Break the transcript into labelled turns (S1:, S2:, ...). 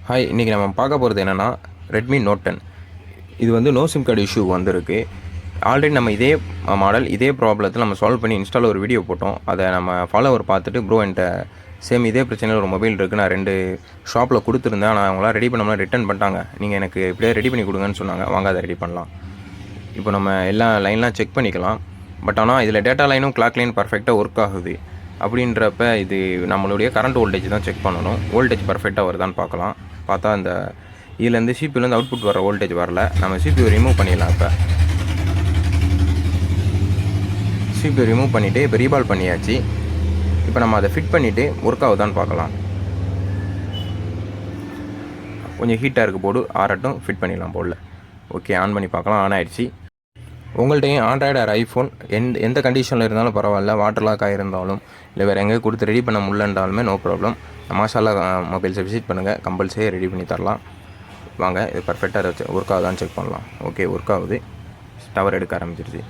S1: Hi, இன்றைக்கி நம்ம பார்க்க போகிறது என்னென்னா ரெட்மி நோட் 10. இது வந்து நோ சிம் கார்டு இஷ்யூ வந்திருக்கு. ஆல்ரெடி நம்ம இதே மாடல் இதே ப்ராப்ளத்தில் நம்ம சால்வ் பண்ணி இன்ஸ்டால் ஒரு வீடியோ போட்டோம். அதை நம்ம ஃபாலோவர் பார்த்துட்டு ப்ரோ என்கிட்ட சேம் இதே பிரச்சனையில் ஒரு மொபைல் இருக்குது, நான் 2 ஷாப்பில் கொடுத்துருந்தேன், ஆனால் அவங்களாம் ரெடி பண்ணாமல் ரிட்டர்ன் பண்ணிட்டாங்க, நீங்கள் எனக்கு இப்படியே ரெடி பண்ணி கொடுங்கன்னு சொன்னாங்க. வாங்க அதை ரெடி பண்ணலாம். இப்போ நம்ம எல்லா லைன்லாம் செக் பண்ணிக்கலாம். பட் ஆனால் இதில் டேட்டா லைனும் கிளாக் லைன் பர்ஃபெக்டாக ஒர்க் ஆகுது. அப்படின்றப்ப இது நம்மளுடைய கரண்ட் வோல்டேஜ் தான் செக் பண்ணணும். வோல்டேஜ் பர்ஃபெக்டாக வருதான்னு பார்க்கலாம். பார்த்தா இந்த இதுலேருந்து சிபியூலேருந்து அவுட்புட் வர வோல்டேஜ் வரல. நம்ம சிபியூ ரிமூவ் பண்ணிடலாம். இப்போ சிபியூ ரிமூவ் பண்ணிவிட்டு இப்போ ரீபால் பண்ணியாச்சு. இப்போ நம்ம அதை ஃபிட் பண்ணிவிட்டு ஒர்க் ஆகுதான்னு பார்க்கலாம். கொஞ்சம் ஹீட்டாக இருக்குது போர்டு, ஆறட்டும், ஃபிட் பண்ணிடலாம் போர்டில். ஓகே, ஆன் பண்ணி பார்க்கலாம். ஆன் ஆகிடுச்சு. உங்கள்கிட்டையும் ஆண்ட்ராய்டு ஆர் ஐஃபோன் எந்த கண்டிஷனில் இருந்தாலும் பரவாயில்ல, வாட்டர் லாக் ஆகிருந்தாலும் இல்லை வேறு எங்கே கொடுத்து ரெடி பண்ண முடியலன்றாலுமே நோ ப்ராப்ளம். மாஷால்லா மொபைல்ஸை விசிட் பண்ணுங்கள், கம்பல்சரி ரெடி பண்ணி தரலாம். வாங்க, இது பர்ஃபெக்டாக ஒர்க் ஆகுதான்னு செக் பண்ணலாம். ஓகே, ஒர்க் ஆகுது. டவர் எடுக்க ஆரம்பிச்சிருச்சு.